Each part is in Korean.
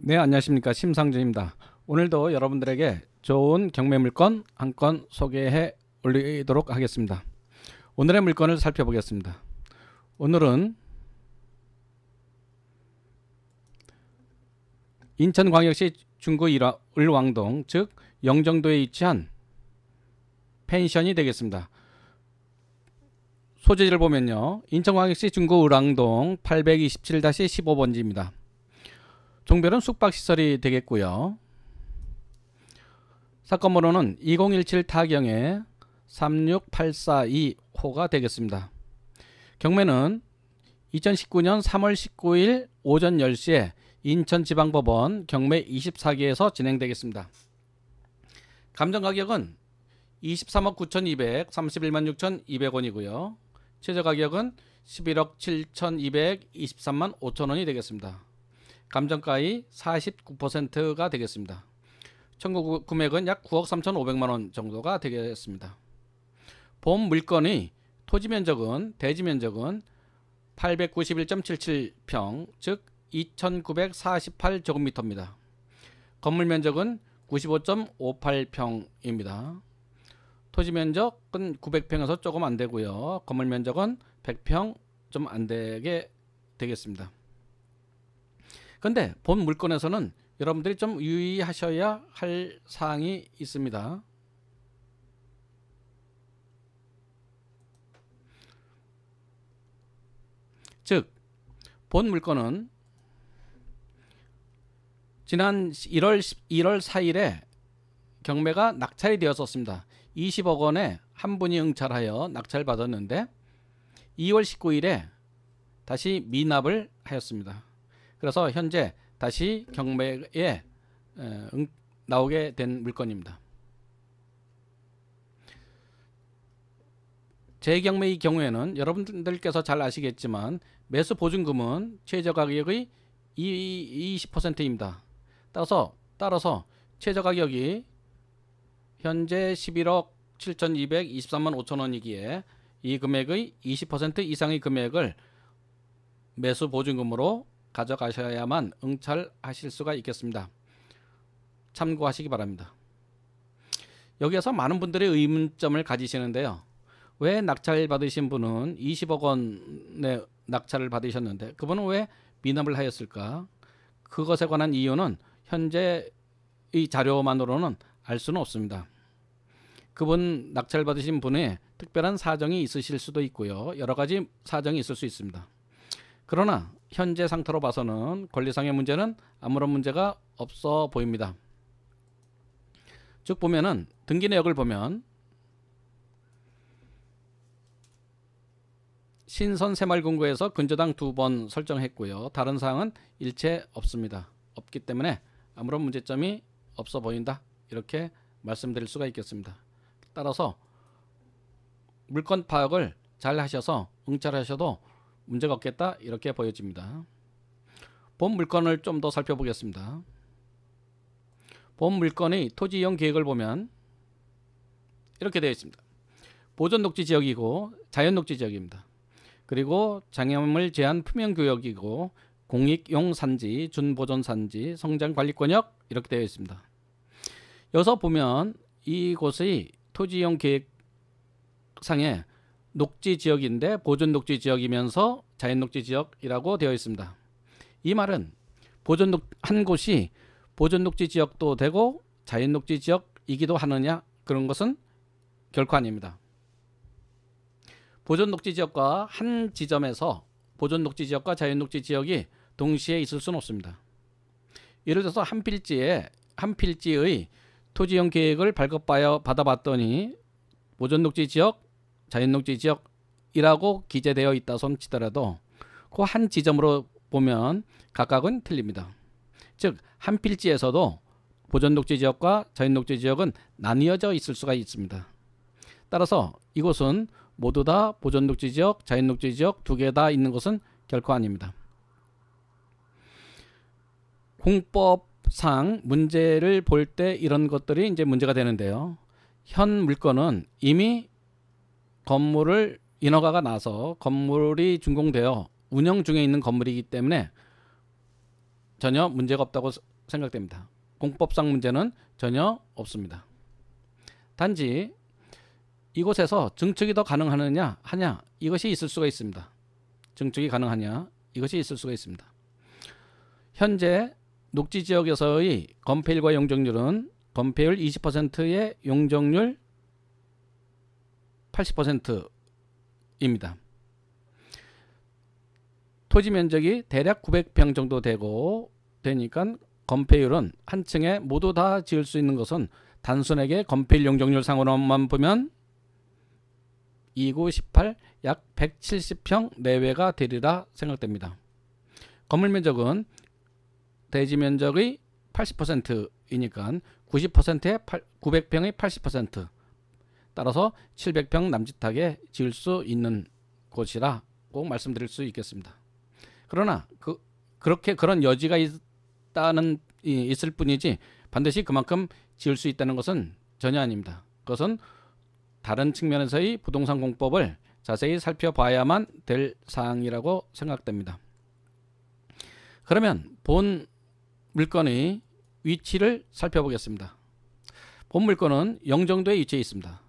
네, 안녕하십니까. 심상준입니다. 오늘도 여러분들에게 좋은 경매 물건 한 건 소개해 올리도록 하겠습니다. 오늘의 물건을 살펴보겠습니다. 오늘은 인천광역시 중구 을왕동, 즉 영종도에 위치한 펜션이 되겠습니다. 소재지를 보면요, 인천광역시 중구 을왕동 827-15번지입니다. 종별은 숙박시설이 되겠고요. 사건 번호는 2017 타경에 36842호가 되겠습니다. 경매는 2019년 3월 19일 오전 10시에 인천지방법원 경매 24기에서 진행되겠습니다. 감정가격은 23억 9,200, 31만 6,200원이고요. 최저가격은 11억 7,223만 5천원이 되겠습니다. 감정가의 49%가 되겠습니다. 청구 금액은 약 9억 3,500만원 정도가 되겠습니다. 본 물건의 토지 면적은 대지 면적은 891.77평, 즉 2,948제곱미터입니다. 건물 면적은 95.58평입니다. 토지 면적은 900평에서 조금 안 되고요. 건물 면적은 100평 좀 안 되게 되겠습니다. 근데 본 물건에서는 여러분들이 좀 유의하셔야 할 사항이 있습니다. 즉, 본 물건은 지난 1월 4일에 경매가 낙찰이 되었었습니다. 20억 원에 한 분이 응찰하여 낙찰 받았는데 2월 19일에 다시 미납을 하였습니다. 그래서 현재 다시 경매에 나오게 된 물건입니다. 재경매의 경우에는 여러분들께서 잘 아시겠지만 매수 보증금은 최저가격의 20%입니다. 따라서 최저가격이 현재 11억 7,223만 5천원이기에 이 금액의 20% 이상의 금액을 매수 보증금으로 가져가셔야만 응찰하실 수가 있겠습니다. 참고하시기 바랍니다. 여기에서 많은 분들이 의문점을 가지시는데요. 왜 낙찰 받으신 분은 20억 원의 낙찰을 받으셨는데 그분은 왜 미납을 하였을까? 그것에 관한 이유는 현재 이 자료만으로는 알 수는 없습니다. 그분 낙찰 받으신 분의 특별한 사정이 있으실 수도 있고요. 여러 가지 사정이 있을 수 있습니다. 그러나 현재 상태로 봐서는 권리상의 문제는 아무런 문제가 없어 보입니다. 즉 보면은 등기 내역을 보면 신선 새마을금고에서 근저당 2번 설정했고요. 다른 사항은 일체 없습니다. 없기 때문에 아무런 문제점이 없어 보인다. 이렇게 말씀드릴 수가 있겠습니다. 따라서 물건 파악을 잘 하셔서 응찰하셔도 문제가 없겠다 이렇게 보여집니다. 본 물건을 좀 더 살펴보겠습니다. 본 물건의 토지 이용 계획을 보면 이렇게 되어 있습니다. 보존 녹지 지역이고 자연 녹지 지역입니다. 그리고 장애물 제한 표명 구역이고 공익용 산지, 준보존 산지, 성장 관리권역 이렇게 되어 있습니다. 여기서 보면 이곳의 토지 이용 계획상에 녹지 지역인데 보존 녹지 지역이면서 자연 녹지 지역이라고 되어 있습니다. 이 말은 한 곳이 보존 녹지 지역도 되고 자연 녹지 지역이기도 하느냐 그런 것은 결코 아닙니다. 보존 녹지 지역과 한 지점에서 보존 녹지 지역과 자연 녹지 지역이 동시에 있을 수는 없습니다. 예를 들어서 한 필지의 토지용 계획을 받아봤더니 보존 녹지 지역 자연녹지 지역이라고 기재되어 있다 손 치더라도 그 한 지점으로 보면 각각은 틀립니다. 즉 한 필지에서도 보존녹지 지역과 자연녹지 지역은 나뉘어져 있을 수가 있습니다. 따라서 이곳은 모두 다 보존녹지 지역, 자연녹지 지역 두 개 다 있는 것은 결코 아닙니다. 공법상 문제를 볼 때 이런 것들이 이제 문제가 되는데요. 현 물건은 이미 건물을 인허가가 나서 건물이 준공되어 운영 중에 있는 건물이기 때문에 전혀 문제가 없다고 생각됩니다. 공법상 문제는 전혀 없습니다. 단지 이곳에서 증축이 더 가능하느냐 하냐 이것이 있을 수가 있습니다. 증축이 가능하냐 이것이 있을 수가 있습니다. 현재 녹지 지역에서의 건폐율과 용적률은 건폐율 20%의 용적률 80%입니다. 토지 면적이 대략 900평 정도 되니까 건폐율은 한 층에 모두 다 지을 수 있는 것은 단순하게 건폐율 용적률 상으로만 보면 29, 18, 약 170평 내외가 되리라 생각됩니다. 건물 면적은 대지 면적의 80%이니까 90%의 900평의 80%, 따라서 700평 남짓하게 지을 수 있는 곳이라고 말씀드릴 수 있겠습니다. 그러나 그렇게 그런 여지가 있을 뿐이지 반드시 그만큼 지을 수 있다는 것은 전혀 아닙니다. 그것은 다른 측면에서의 부동산 공법을 자세히 살펴봐야만 될 사항이라고 생각됩니다. 그러면 본 물건의 위치를 살펴보겠습니다. 본 물건은 영종도에 위치해 있습니다.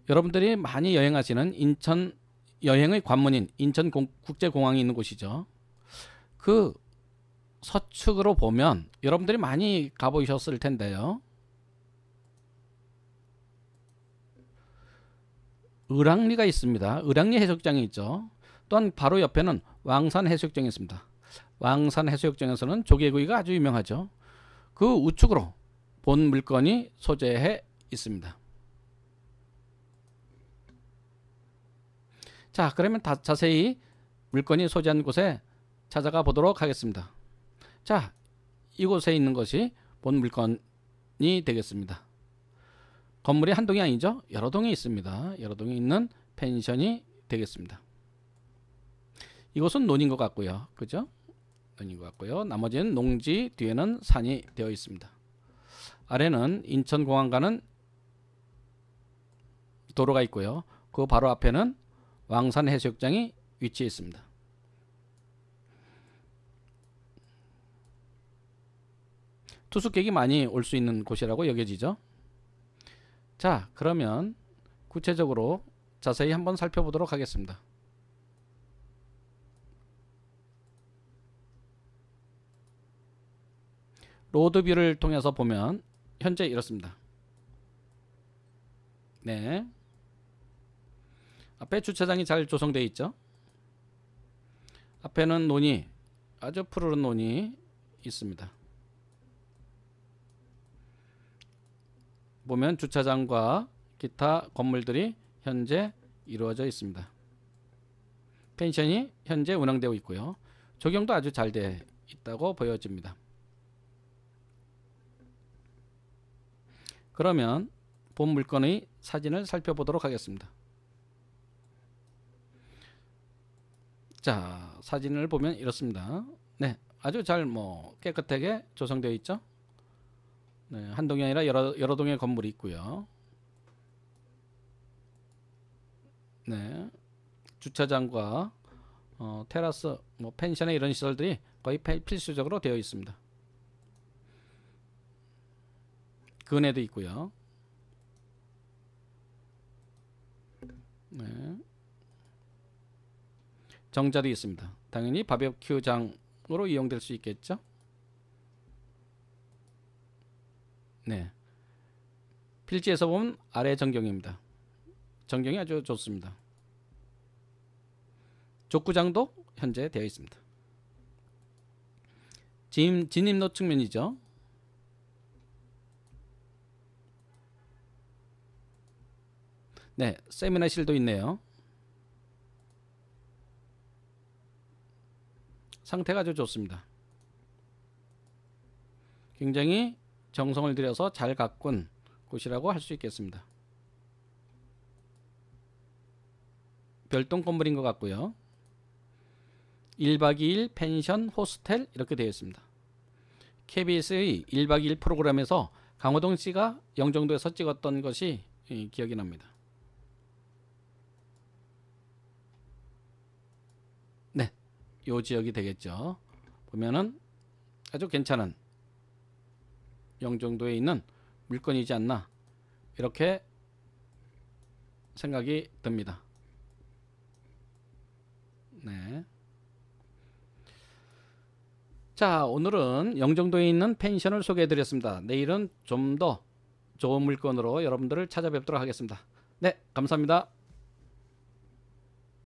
여러분들이 많이 여행하시는 인천 여행의 관문인 인천국제공항이 있는 곳이죠. 그 서측으로 보면 여러분들이 많이 가보셨을 텐데요. 을왕리가 있습니다. 을왕리 해수욕장이 있죠. 또한 바로 옆에는 왕산 해수욕장이 있습니다. 왕산 해수욕장에서는 조개구이가 아주 유명하죠. 그 우측으로 본 물건이 소재해 있습니다. 자, 그러면 자세히 물건이 소재한 곳에 찾아가 보도록 하겠습니다. 자, 이곳에 있는 것이 본 물건이 되겠습니다. 건물이 한 동이 아니죠. 여러 동이 있습니다. 여러 동이 있는 펜션이 되겠습니다. 이곳은 논인 것 같고요. 그죠? 논인 것 같고요. 나머지는 농지, 뒤에는 산이 되어 있습니다. 아래는 인천공항 가는 도로가 있고요. 그 바로 앞에는 왕산 해수욕장이 위치해 있습니다. 투숙객이 많이 올 수 있는 곳이라고 여겨지죠. 자, 그러면 구체적으로 자세히 한번 살펴보도록 하겠습니다. 로드뷰를 통해서 보면 현재 이렇습니다. 네, 앞에 주차장이 잘 조성되어 있죠. 앞에는 논이, 아주 푸르른 논이 있습니다. 보면 주차장과 기타 건물들이 현재 이루어져 있습니다. 펜션이 현재 운영되고 있고요. 조경도 아주 잘 되어 있다고 보여집니다. 그러면 본 물건의 사진을 살펴보도록 하겠습니다. 자, 사진을 보면 이렇습니다. 네, 아주 잘 깨끗하게 조성되어 있죠. 네, 한 동이 아니라 여러 동의 건물이 있고요. 네, 주차장과 테라스, 펜션의 이런 시설들이 거의 필수적으로 되어 있습니다. 근해도 있고요. 네, 정자도 있습니다. 당연히 바베큐장으로 이용될 수 있겠죠. 네, 필지에서 보면 아래 전경입니다. 전경이 아주 좋습니다. 족구장도 현재 되어 있습니다. 진입로 측면이죠. 네, 세미나실도 있네요. 상태가 아주 좋습니다. 굉장히 정성을 들여서 잘 가꾼 곳이라고 할 수 있겠습니다. 별동 건물인 것 같고요. 1박 2일 펜션, 호스텔 이렇게 되어 있습니다. KBS의 1박 2일 프로그램에서 강호동 씨가 영종도에서 찍었던 것이 기억이 납니다. 네, 요 지역이 되겠죠. 보면은 아주 괜찮은 영종도에 있는 물건이지 않나 이렇게 생각이 듭니다. 네. 자, 오늘은 영종도에 있는 펜션을 소개해 드렸습니다. 내일은 좀 더 좋은 물건으로 여러분들을 찾아뵙도록 하겠습니다. 네, 감사합니다.